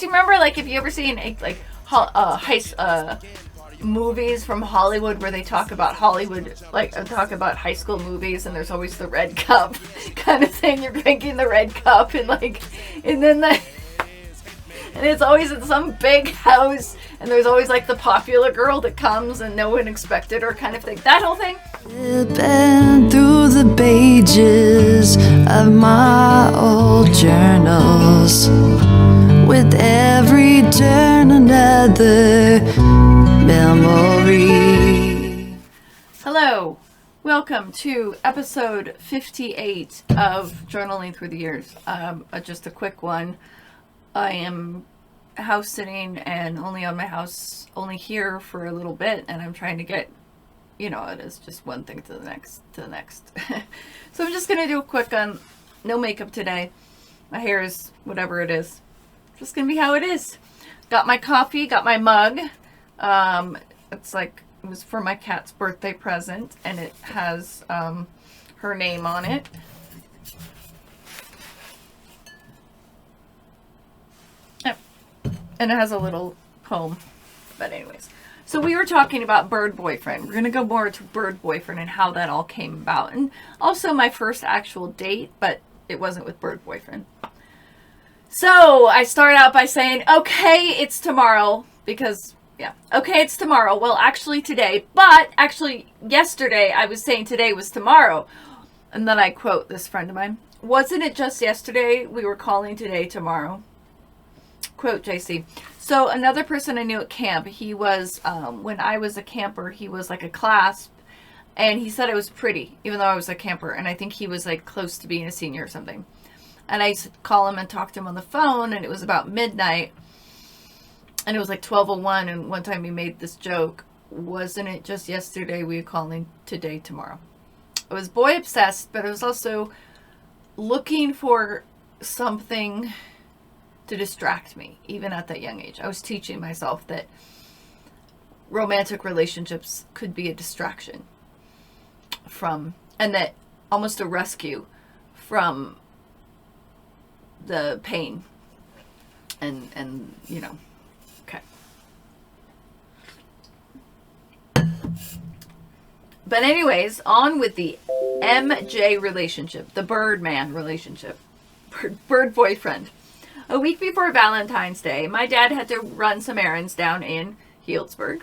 you remember, like, if you ever seen like movies from Hollywood where they talk about Hollywood, like talk about high school movies, and there's always the red cup kind of thing. You're drinking the red cup, and and it's always in some big house, and there's always like the popular girl that comes and no one expected her kind of thing. That whole thing. Flipping through the pages of my old journals, with every turn another memory. Hello, welcome to episode 58 of Journaling Through the Years. Just a quick one. I am house sitting and only here for a little bit, and I'm trying to get, it is just one thing to the next. So I'm just going to do a quick no makeup today. My hair is whatever it is. Just going to be how it is. Got my coffee, got my mug. It was for my cat's birthday present, and it has her name on it. And it has a little poem. But anyways. So we were talking about Bird Boyfriend. We're going to go more to Bird Boyfriend and how that all came about. And also my first actual date, but it wasn't with Bird Boyfriend. So I start out by saying, okay, it's tomorrow. Because, okay, it's tomorrow. Well, actually today. But actually yesterday I was saying today was tomorrow. And then I quote this friend of mine. Wasn't it just yesterday we were calling today tomorrow? Quote JC. So another person I knew at camp, he was, when I was a camper, he was like a clasp, and he said I was pretty, even though I was a camper, and I think he was like close to being a senior or something. And I used to call him and talk to him on the phone, and it was about midnight, and it was like 12:01, and one time he made this joke, wasn't it just yesterday we were calling today tomorrow? I was boy obsessed, but I was also looking for something to distract me, even at that young age. I was teaching myself that romantic relationships could be a distraction from, and that almost a rescue from the pain and okay. But anyways, on with the MJ relationship, the Birdman relationship, bird boyfriend. A week before Valentine's Day, my dad had to run some errands down in Healdsburg.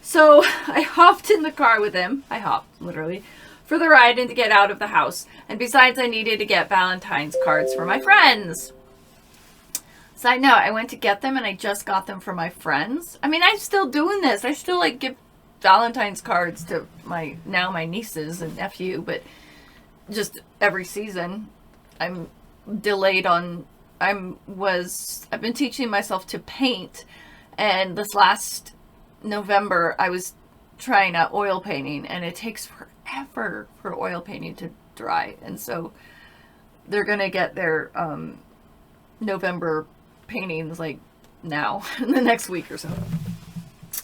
So I hopped in the car with him. I hopped, literally, for the ride and to get out of the house. And besides, I needed to get Valentine's cards for my friends. Side note, I went to get them and I just got them for my friends. I mean, I'm still doing this. I still give Valentine's cards to my nieces and nephew, but just every season I'm delayed on. I've been teaching myself to paint, and this last November I was trying out oil painting, and it takes forever for oil painting to dry, and so they're gonna get their November paintings like now in the next week or so.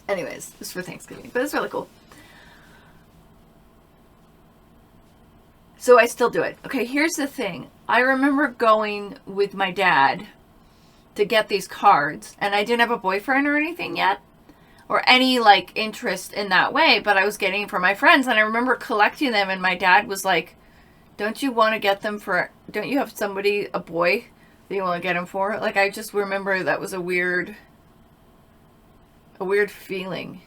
Anyways, it's for Thanksgiving, but it's really cool. So I still do it. Okay, here's the thing. I remember going with my dad to get these cards, and I didn't have a boyfriend or anything yet, or any interest in that way, but I was getting for my friends, and I remember collecting them, and my dad was like, don't you want to get them don't you have somebody, a boy, that you want to get them for? I just remember that was a weird feeling.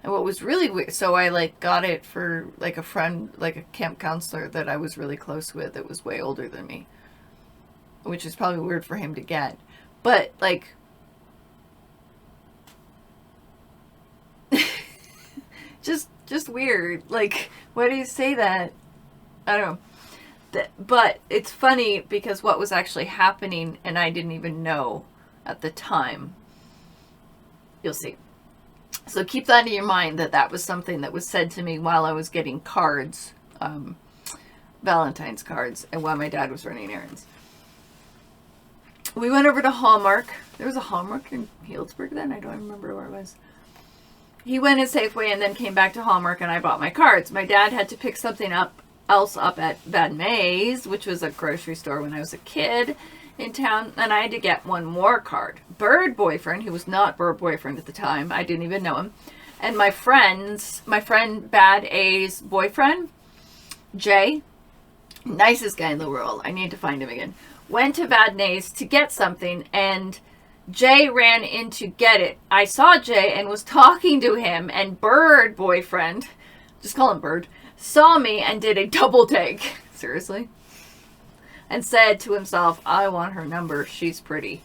And what was really weird, so I got it for a friend, a camp counselor that I was really close with that was way older than me, which is probably weird for him to get, but just weird. Why do you say that? I don't know. But it's funny because what was actually happening, and I didn't even know at the time. You'll see. So keep that in your mind, that was something that was said to me while I was getting cards, Valentine's cards, and while my dad was running errands. We went over to Hallmark. There was a Hallmark in Healdsburg then? I don't remember where it was. He went in Safeway and then came back to Hallmark, and I bought my cards. My dad had to pick something else up at Van May's, which was a grocery store when I was a kid. in town, and I had to get one more card. Bird boyfriend, who was not bird boyfriend at the time. I didn't even know him. And my friend Bad A's boyfriend, Jay, nicest guy in the world. I need to find him again. Went to Bad A's to get something, and Jay ran in to get it. I saw Jay and was talking to him, and Bird boyfriend, just call him Bird, saw me and did a double take. Seriously? And said to himself, I want her number. She's pretty.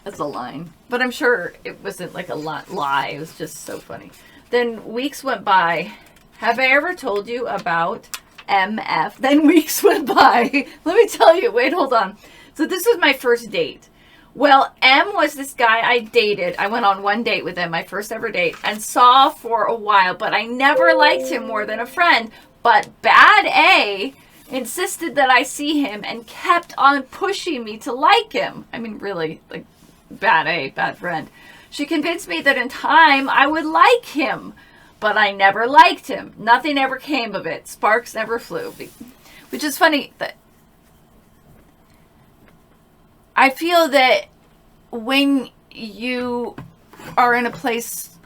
That's a line. But I'm sure it wasn't like a lie. It was just so funny. Then weeks went by. Have I ever told you about MF? Then weeks went by. Let me tell you. Wait, hold on. So this was my first date. Well, M was this guy I dated. I went on one date with him, my first ever date, and saw for a while, but I never liked him more than a friend. But Bad A insisted that I see him and kept on pushing me to like him. I mean, really, like, Bad A, bad friend. She convinced me that in time I would like him, but I never liked him. Nothing ever came of it. Sparks never flew. Which is funny that I feel that when you are in a place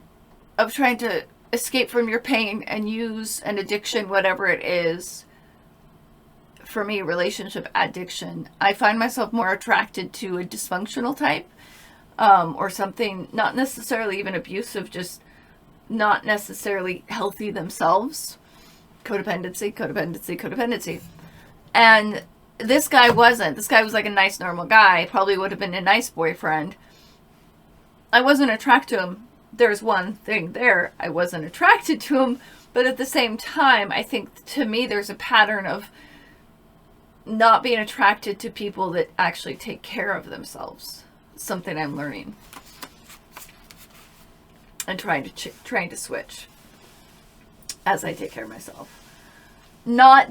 of trying to escape from your pain and use an addiction, whatever it is, for me, relationship addiction, I find myself more attracted to a dysfunctional type, or something not necessarily even abusive, just not necessarily healthy themselves. Codependency. And this guy wasn't. This guy was like a nice, normal guy. Probably would have been a nice boyfriend. I wasn't attracted to him. There's one thing there. I wasn't attracted to him. But at the same time, I think to me there's a pattern of not being attracted to people that actually take care of themselves. Something I'm learning. And trying to switch as I take care of myself. No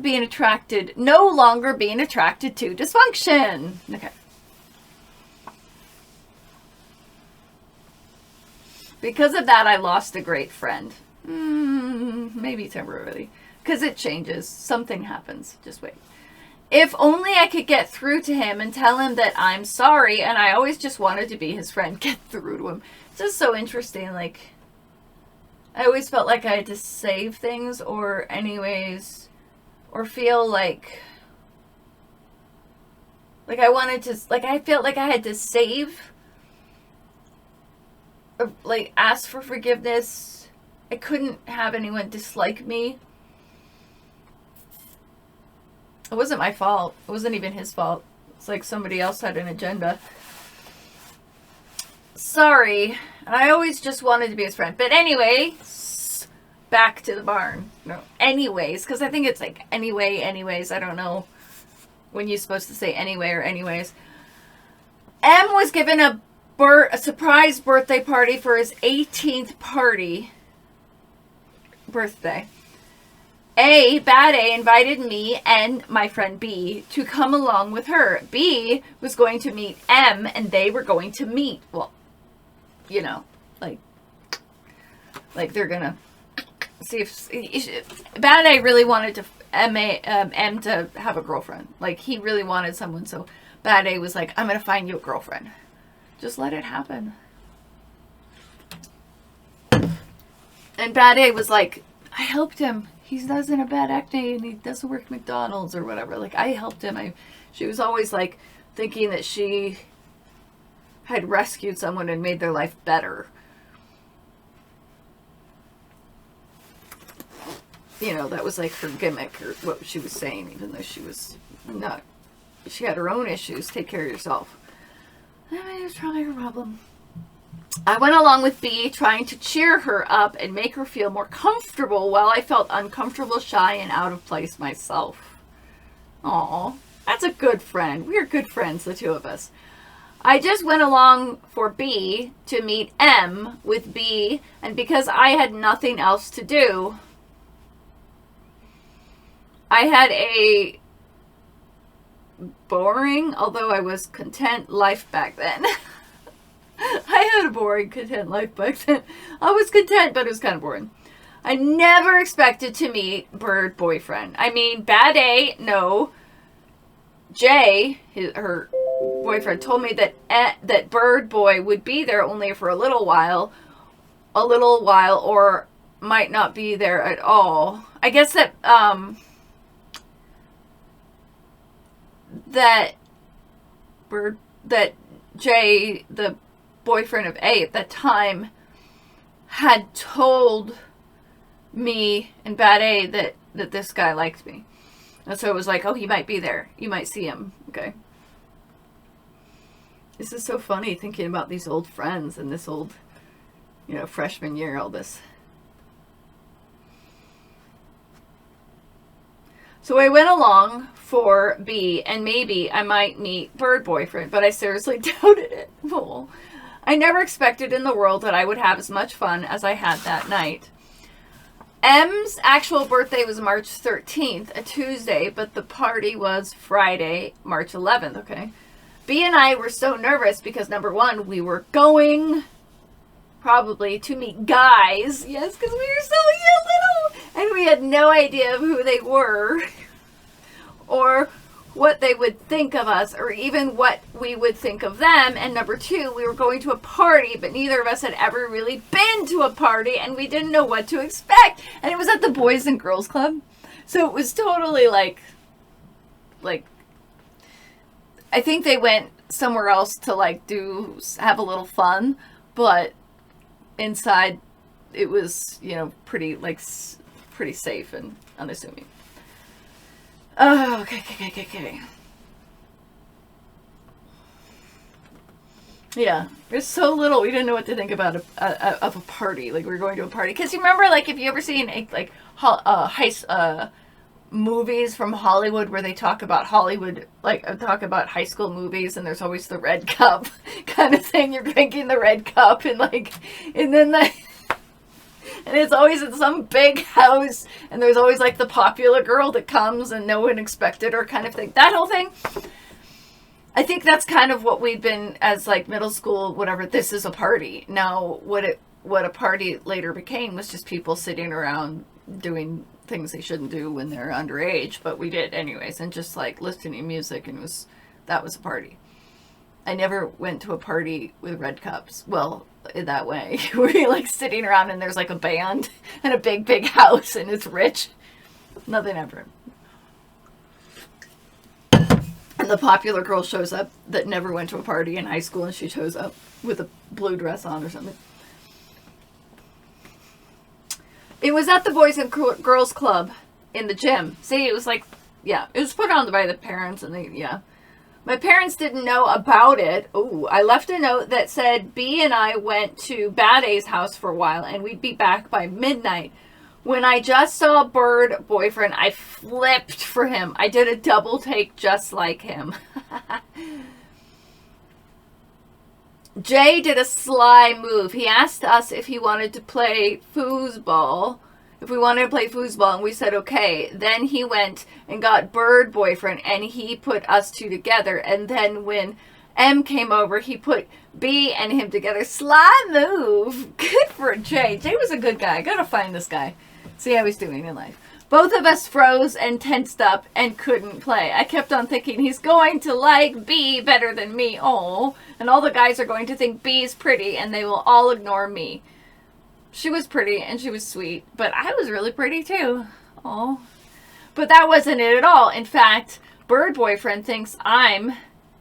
longer being attracted to dysfunction. Okay. Because of that, I lost a great friend. Maybe temporarily. Because it changes. Something happens. Just wait. If only I could get through to him and tell him that I'm sorry and I always just wanted to be his friend. Get through to him. It's just so interesting. Like, I always felt like I had to save things or feel like I wanted to, I felt like I had to save, or ask for forgiveness. I couldn't have anyone dislike me. It wasn't my fault. It wasn't even his fault. It's like somebody else had an agenda. Sorry. I always just wanted to be his friend. But anyway, back to the barn. No, anyways, because I think it's like anyways. I don't know when you're supposed to say anyway or anyways. M was given a surprise birthday party for his 18th birthday. Bad A invited me and my friend B to come along with her. B was going to meet M and they were going to meet. Well, you know, like they're gonna see if Bad A really wanted to M to have a girlfriend. Like, he really wanted someone, so Bad A was like, I'm gonna find you a girlfriend. Just let it happen. And Bad A was like, I helped him. He doesn't have bad acne and he doesn't work at McDonald's or whatever. Like, I helped him. She was always like thinking that she had rescued someone and made their life better. You know, that was like her gimmick or what she was saying, even though she was not. She had her own issues. Take care of yourself. I mean, it was probably her problem. I went along with B, trying to cheer her up and make her feel more comfortable while I felt uncomfortable, shy, and out of place myself. Aw, that's a good friend. We are good friends, the two of us. I just went along for B to meet M with B, and because I had nothing else to do, I had a boring, although I was content, life back then. I had a boring, content life back then. I was content, but it was kind of boring. I never expected to meet Bird boyfriend. I mean, Bad A, no. Jay, her boyfriend, told me that that Bird Boy would be there only for a little while, or might not be there at all. I guess that that Jay, the boyfriend of A at that time, had told me and Bad A that this guy liked me. And so it was like, oh, he might be there. You might see him. Okay. This is so funny thinking about these old friends and this old, freshman year, all this. So I went along for B, and maybe I might meet Bird Boyfriend, but I seriously doubted it. Well, I never expected in the world that I would have as much fun as I had that night. M's actual birthday was March 13th, a Tuesday, but the party was Friday, March 11th, okay? B and I were so nervous because, number one, we were going probably to meet guys. Yes, because we were so little. And we had no idea of who they were or what they would think of us or even what we would think of them. And number two, we were going to a party, but neither of us had ever really been to a party and we didn't know what to expect. And it was at the Boys and Girls Club. So it was totally like I think they went somewhere else to have a little fun, but inside it was, pretty safe and unassuming. Oh, okay. Yeah, we're so little. We didn't know what to think about a party. Like, we were going to a party. Because you remember, if you ever seen, movies from Hollywood where they talk about Hollywood, talk about high school movies, and there's always the red cup kind of thing. You're drinking the red cup, and then and it's always in some big house, and there's always the popular girl that comes and no one expected her kind of thing. That whole thing. I think that's kind of what we've been as middle school, whatever. This is a party. Now, what a party later became was just people sitting around doing things they shouldn't do when they're underage, but we did anyways, and just listening to music, and that was a party. I never went to a party with red cups. Well, in that way, where you're sitting around and there's a band and a big house and it's rich. Nothing ever. And the popular girl shows up that never went to a party in high school, and she shows up with a blue dress on or something. It was at the Boys and Girls Club in the gym. See, it was it was put on by the parents, and my parents didn't know about it. Oh, I left a note that said B and I went to Bad A's house for a while, and we'd be back by midnight. When I just saw Bird Boyfriend, I flipped for him. I did a double take just like him. Jay did a sly move. He asked us if he wanted to play foosball. If we wanted to play foosball, and we said okay. Then he went and got Bird Boyfriend, and he put us two together. And then when M came over, he put B and him together. Sly move. Good for Jay. Jay was a good guy. I gotta find this guy. See how he's doing in life. Both of us froze and tensed up and couldn't play. I kept on thinking he's going to like B better than me. Oh, and all the guys are going to think B's pretty, and they will all ignore me. She was pretty and she was sweet, but I was really pretty too. Oh, but that wasn't it at all. In fact, Bird Boyfriend thinks I'm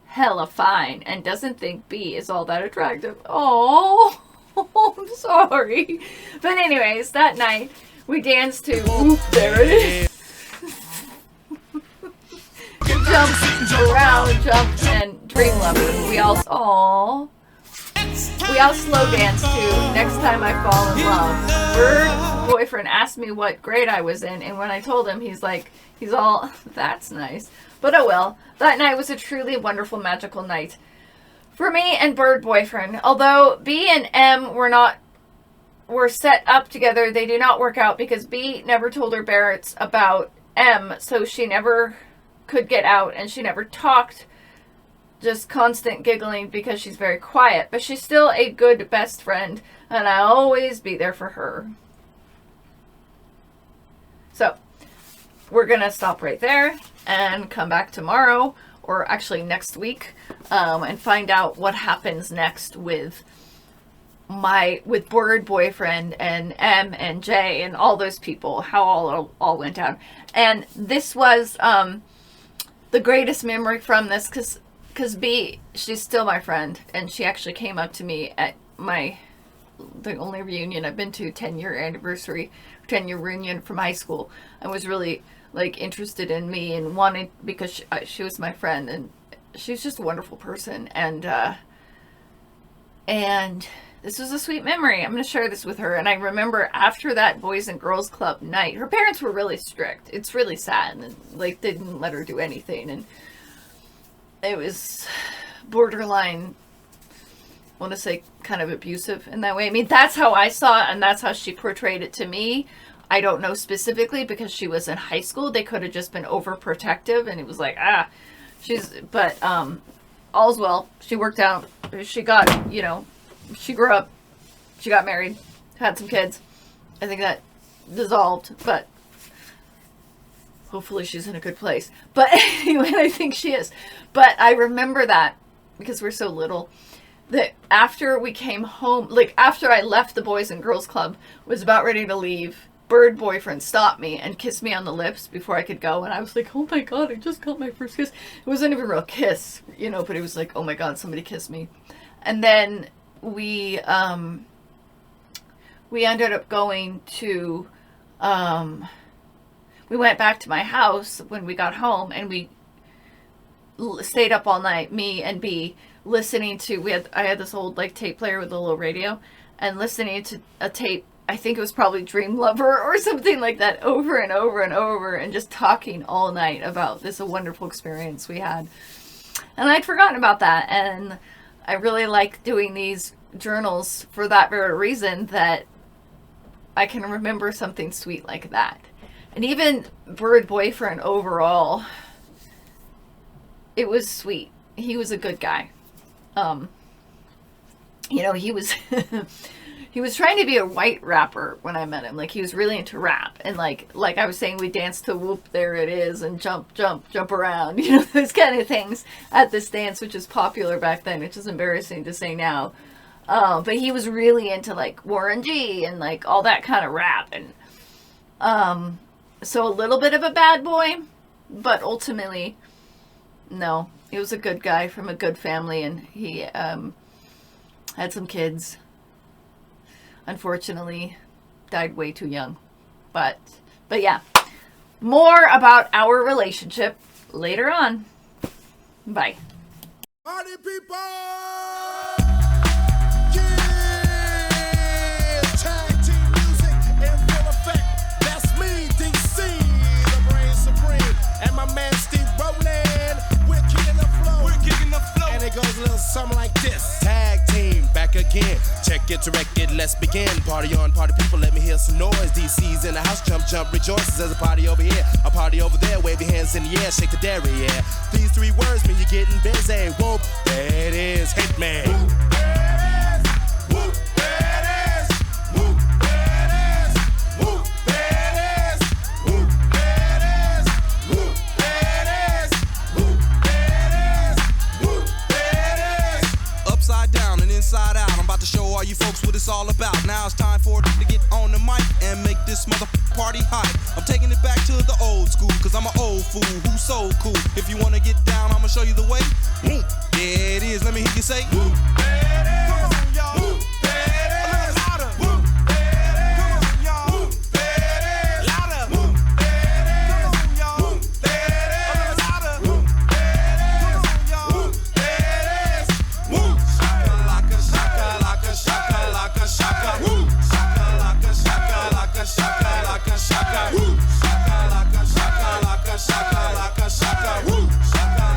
hella fine and doesn't think B is all that attractive. Oh, I'm sorry. But anyways, that night we danced to Whoop, there it is. Jump around, jump, and Dream Lover. We all slow dance to Next Time I Fall in Love. Bird Boyfriend asked me what grade I was in, and when I told him, he's all, that's nice. But oh well, that night was a truly wonderful, magical night for me and Bird Boyfriend. Although B and M were set up together, they did not work out because B never told her parents about M, so she never could get out, and she never talked. Just constant giggling because she's very quiet, but she's still a good best friend, and I'll always be there for her. So we're gonna stop right there and come back tomorrow or actually next week, and find out what happens next with Bird Boyfriend and M and J and all those people, how all went down. And this was the greatest memory from this, because B, she's still my friend, and she actually came up to me at the only reunion I've been to, 10-year reunion from high school, and was really like interested in me and wanted, because she was my friend, and she's just a wonderful person, and this was a sweet memory. I'm going to share this with her. And I remember after that Boys and Girls Club night, her parents were really strict. It's really sad, and like they didn't let her do anything, and it was borderline, I want to say, kind of abusive in that way. I mean, that's how I saw it, and that's how she portrayed it to me. I don't know specifically, because she was in high school. They could have just been overprotective, and it was like, but all's well. She worked out. She got, she grew up. She got married, had some kids. I think that dissolved, but hopefully she's in a good place. But anyway, I think she is. But I remember that, because we're so little, that after we came home, like after I left the Boys and Girls Club, was about ready to leave, Bird Boyfriend stopped me and kissed me on the lips before I could go. And I was like, oh my God, I just got my first kiss. It wasn't even a real kiss, but it was like, oh my God, somebody kissed me. And then we ended up going to, we went back to my house when we got home, and we stayed up all night, me and B, listening to, I had this old like tape player with a little radio, and listening to a tape, I think it was probably Dream Lover or something like that, over and over and over, and just talking all night about this wonderful experience we had. And I'd forgotten about that, and I really like doing these journals for that very reason, that I can remember something sweet like that. And even Bird Boyfriend overall, it was sweet. He was a good guy. He was he was trying to be a white rapper when I met him. Like, he was really into rap, and like I was saying, we danced to Whoop There It Is and jump around, those kind of things at this dance, which is popular back then, which is embarrassing to say now. But he was really into like Warren G and like all that kind of rap, and so a little bit of a bad boy, but ultimately, no, he was a good guy from a good family, and he had some kids. Unfortunately, died way too young. But yeah, more about our relationship later on. Bye. Party people! Goes a little something like this. Tag team back again. Check it, direct it, let's begin. Party on, party people, let me hear some noise. DC's in the house, jump, rejoices. There's a party over here, a party over there. Wave your hands in the air, shake the dairy, yeah. These three words mean you're getting busy. Whoop, there it is, hit me. Whoop, there it is. Whoop, there it is. Whoop, there it is. Whoop, there it is. Whoop, there it is. Whoop, there it is. Whoop, there it is. Whoop. Upside down and inside out, I'm about to show all you folks what it's all about. Now it's time for it to get on the mic and make this party hype. I'm taking it back to the old school, cause I'm an old fool who's so cool. If you wanna get down, I'ma show you the way. There it is, let me hear you say. Whoop, there it is. Come on, y'all. Whoop, there it is. A little louder. Whoop, there it is. Come on, y'all. Whoop, there it is. Louder. Whoop, there it is. Come on, y'all. Whoop, there it is. A little louder. Whoop, there it is. Come on, y'all. Whoop, there it is. Whoop. Shaka, shaka, shaka, shaka. Whoop. Shaka, shaka, shaka, shaka. Whoop. Shaka, shaka, shaka. Whoop. Shaka,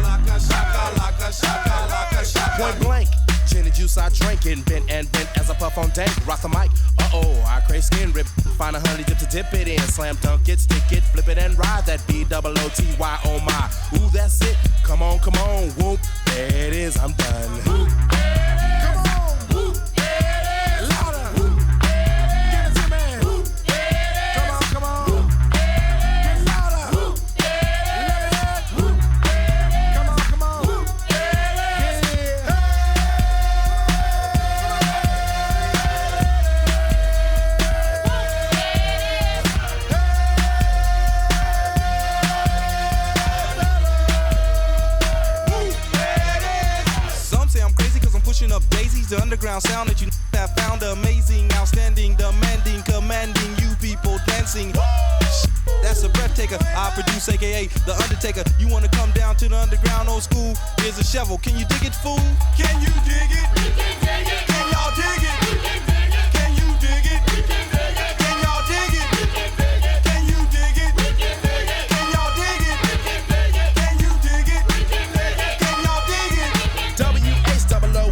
shaka. Point blank, gin and juice I drinking, bent as I puff on dank. Rock the mic, I crave skin rip. Find a honey dip to dip it in, slam dunk it, stick it, flip it and ride that B-double-O-T-Y, oh my. Ooh, that's it, come on, whoop, there it is, I'm done. Whoop, come on, whoop, there it is. Louder, whoop, give it to me. Whoop, come on, whoop, get louder. Whoop, let it hit. Whoop, come on, pushing up daisies, the underground sound that you have found amazing, outstanding, demanding, commanding, you people dancing. That's a breath taker. I produce, aka The Undertaker. You wanna come down to the underground old school? Here's a shovel. Can you dig it, fool? Can you dig it? We can dig it. Can y'all dig it? We can dig it. Can you dig it? We can dig it. Can y'all dig it? We can dig it. Can you dig it? We can dig it. Can y'all dig it? We can dig it. Can you dig it? We can dig it. Can y'all dig it?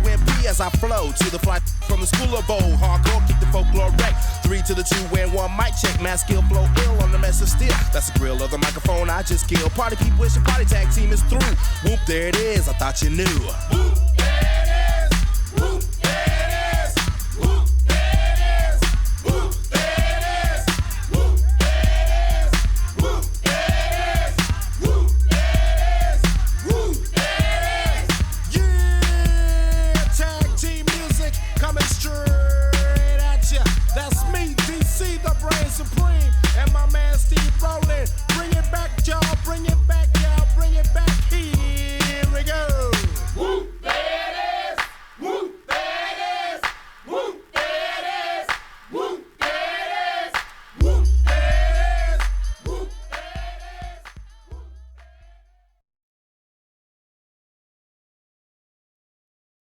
WHOOMP as I flow to the fly from the school of old. Hardcore, kick the folklore wreck. 3 to the 2 and 1 mic check. Mass skill flow ill on the mess of steel. That's the grill of the microphone I just killed. Party people, it's your party tag team is through. Whoop, there it is. I thought you knew. Whoop.